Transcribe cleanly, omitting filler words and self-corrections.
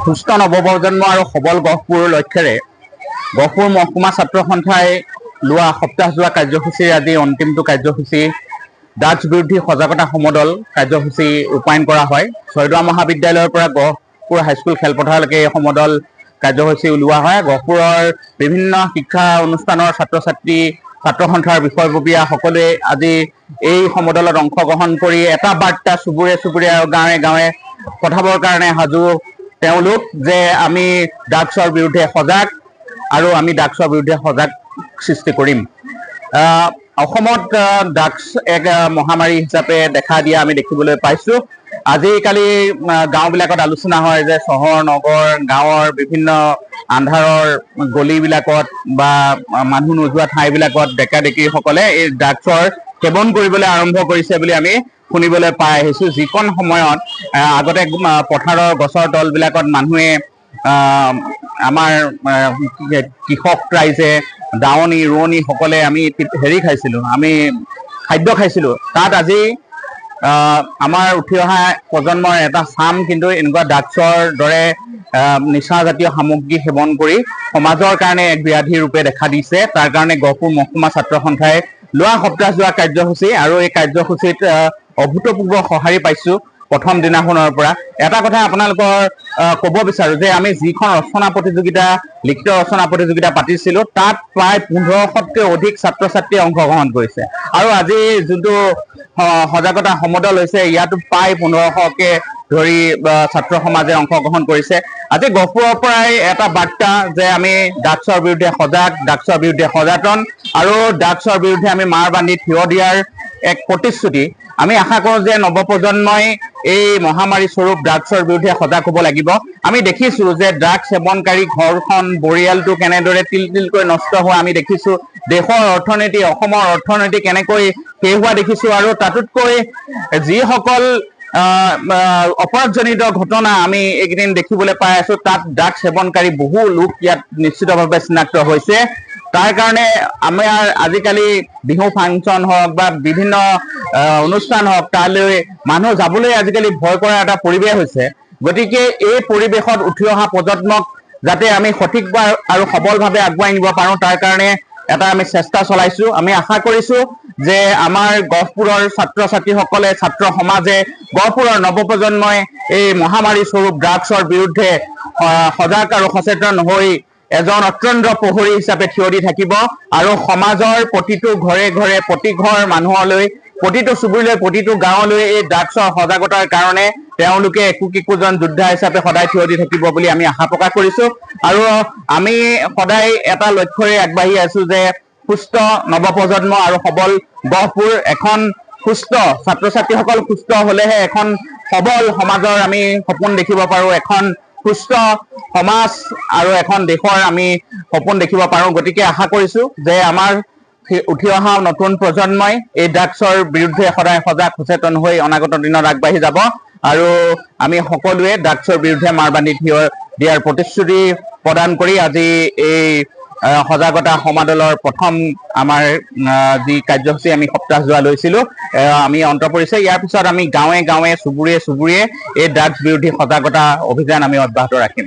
সুস্থ নৱপ্ৰজন্ম আৰু সবল গহপুৰ লক্ষ্যৰে গহপুৰ মহকুমা ছাত্ৰ সন্থাই লোৱা সপ্তাহজোৰা কাৰ্যসূচীৰ আজি অন্তিমটো কাৰ্যসূচী ড্ৰাগছ বিৰোধী সজাগতা সমদল কাৰ্যসূচী ৰূপায়ণ কৰা হয়। ছয়দুৱাৰ মহাবিদ্যালয়ৰ পৰা গহপুৰ হাইস্কুল খেলপথাৰলৈকে এই সমদল কাৰ্যসূচী উলিওৱা হয়। গহপুৰৰ বিভিন্ন শিক্ষা অনুষ্ঠানৰ ছাত্ৰ সন্থাৰ বিষয়ববীয়া সকলোৱে আজি এই সমদলত অংশগ্ৰহণ কৰি এটা বাৰ্তা চুবুৰীয়া চুবুৰীয়া আৰু গাঁৱে গাঁৱে পঠাবৰ কাৰণে সাজু তেওঁলোক যে আমি ড্ৰাগছৰ বিৰুদ্ধে সজাগ আৰু আমি ড্ৰাগছৰ বিৰুদ্ধে সজাগ সৃষ্টি কৰিম। অসমত ড্ৰাগছ এক মহামাৰী হিচাপে দেখা দিয়া আমি দেখিবলৈ পাইছোঁ। আজিকালি গাঁওবিলাকত আলোচনা হয় যে চহৰ নগৰ গাঁৱৰ বিভিন্ন আন্ধাৰৰ গলিবিলাকত বা মানুহ নোযোৱা ঠাইবিলাকত ডেকা ডেকিসকলে এই ড্ৰাগছৰ সেৱন কৰিবলৈ আৰম্ভ কৰিছে বুলি আমি শুনিবলৈ পাই আহিছোঁ। যিকণ সময়ত আগতে পথাৰৰ গছৰ তলবিলাকত মানুহে আমাৰ কৃষক ৰাইজে দাৱনী ৰোৱনীসকলে আমি খাইছিলোঁ, আমি খাদ্য খাইছিলোঁ। তাত আজি আমাৰ উঠি অহা প্ৰজন্মৰ এটা চাম কিন্তু এনেকুৱা ড্ৰাগছৰ দৰে নিচাজাতীয় সামগ্ৰী সেৱন কৰি সমাজৰ কাৰণে এক ব্যাধি ৰূপে দেখা দিছে। তাৰ কাৰণে গহপুৰ মহকুমা ছাত্ৰ সন্থাই লোৱা সপ্তাহজোৰা কাৰ্যসূচী আৰু এই কাৰ্যসূচীত অভূতপূৰ্ব সঁহাৰি পাইছোঁ প্ৰথম দিনাখনৰ পৰা। এটা কথা আপোনালোকৰ ক'ব বিচাৰোঁ যে আমি যিখন ৰচনা প্ৰতিযোগিতা লিখিত ৰচনা প্ৰতিযোগিতা পাতিছিলোঁ তাত প্ৰায় 1500তকৈ অধিক ছাত্ৰ ছাত্ৰীয়ে অংশগ্ৰহণ কৰিছে আৰু আজি যোনটো সজাগতা সমদল হৈছে ইয়াতো প্ৰায় 1500কে ধৰি ছাত্ৰ সমাজে অংশগ্ৰহণ কৰিছে। আজি গহপুৰৰ পৰাই এটা বাৰ্তা যে আমি ড্ৰাগছৰ বিৰুদ্ধে সজাগ, ড্ৰাগছৰ বিৰুদ্ধে সচেতন আৰু ড্ৰাগছৰ বিৰুদ্ধে আমি মাৰ বান্ধি থিয় দিয়াৰ এক প্ৰতিশ্ৰুতি। আমি আশা কৰোঁ যে নৱপ্ৰজন্মই এই মহামাৰী স্বৰূপ ড্ৰাগছৰ বিৰুদ্ধে সজাগ হ'ব লাগিব। আমি দেখিছোঁ যে ড্ৰাগছ সেৱনকাৰী ঘৰখন পৰিয়ালটো কেনেদৰে তিল তিলকৈ নষ্ট হোৱা আমি দেখিছোঁ। দেশৰ অৰ্থনীতি অসমৰ অৰ্থনীতি কেনেকৈ শেষ হোৱা দেখিছোঁ আৰু তাতোতকৈ যিসকল অপৰাধজনিত ঘটনা আমি এইকেইদিন দেখিবলৈ পাই আছোঁ তাত ড্ৰাগছ সেৱনকাৰী বহু লোক ইয়াত নিশ্চিতভাৱে চিনাক্ত হৈছে। তাৰ কাৰণে আমাৰ আজিকালি বিহু ফাংচন হওক বা বিভিন্ন অনুষ্ঠান হওক তালৈ মানুহ যাবলৈ আজিকালি ভয় কৰা এটা পৰিৱেশ হৈছে। গতিকে এই পৰিৱেশত উঠি অহা প্ৰজন্মক যাতে আমি সঠিকভাৱে আৰু সবলভাৱে আগুৱাই নিব পাৰোঁ তাৰ কাৰণে এটা আমি চেষ্টা চলাইছোঁ। আমি আশা কৰিছোঁ যে আমাৰ গহপুৰৰ ছাত্ৰ ছাত্ৰীসকলে ছাত্ৰ সমাজে গহপুৰৰ নৱপ্ৰজন্মই এই মহামাৰী স্বৰূপ ড্ৰাগছৰ বিৰুদ্ধে সজাগ আৰু সচেতন হৈ এজন অত্যন্ত প্ৰহৰী হিচাপে থিয় দি থাকিব আৰু সমাজৰ প্ৰতিটো ঘৰে ঘৰে প্ৰতি ঘৰ মানুহলৈ প্ৰতিটো চুবুৰীলৈ প্ৰতিটো গাঁৱলৈ এই ড্ৰাগছৰ সজাগতাৰ কাৰণে তেওঁলোকে একোজন যোদ্ধা হিচাপে সদায় থিয় দি থাকিব বুলি আমি আশা প্ৰকাশ কৰিছোঁ। আৰু আমি সদায় এটা লক্ষ্যৰে আগবাঢ়ি আছোঁ যে সুস্থ নৱপ্ৰজন্ম আৰু সবল গহপুৰ, এখন সুস্থ ছাত্ৰ ছাত্ৰীসকল সুস্থ হ'লেহে এখন সবল সমাজৰ আমি সপোন দেখিব পাৰোঁ, এখন সুস্থ সমাজ আৰু এখন দেশৰ আমি সপোন দেখিব পাৰোঁ। গতিকে আশা কৰিছোঁ যে আমাৰ উঠি অহা নতুন প্ৰজন্মই এই ড্ৰাগছৰ বিৰুদ্ধে সদায় সজাগ সচেতন হৈ অনাগত দিনত আগবাঢ়ি যাব আৰু আমি সকলোৱে ড্ৰাগছৰ বিৰুদ্ধে মাৰ বান্ধি থিয় দিয়াৰ প্ৰতিশ্ৰুতি প্ৰদান কৰি আজি এই সজাগতা সমাদলৰ প্ৰথম আমাৰ যি কাৰ্যসূচী আমি সপ্তাহজোৰা লৈছিলোঁ আমি অন্ত পৰিছে। ইয়াৰ পিছত আমি গাঁৱে গাঁৱে চুবুৰীয়ে চুবুৰীয়ে এই ড্ৰাগছ বিৰোধী সজাগতা অভিযান আমি অব্যাহত ৰাখিম।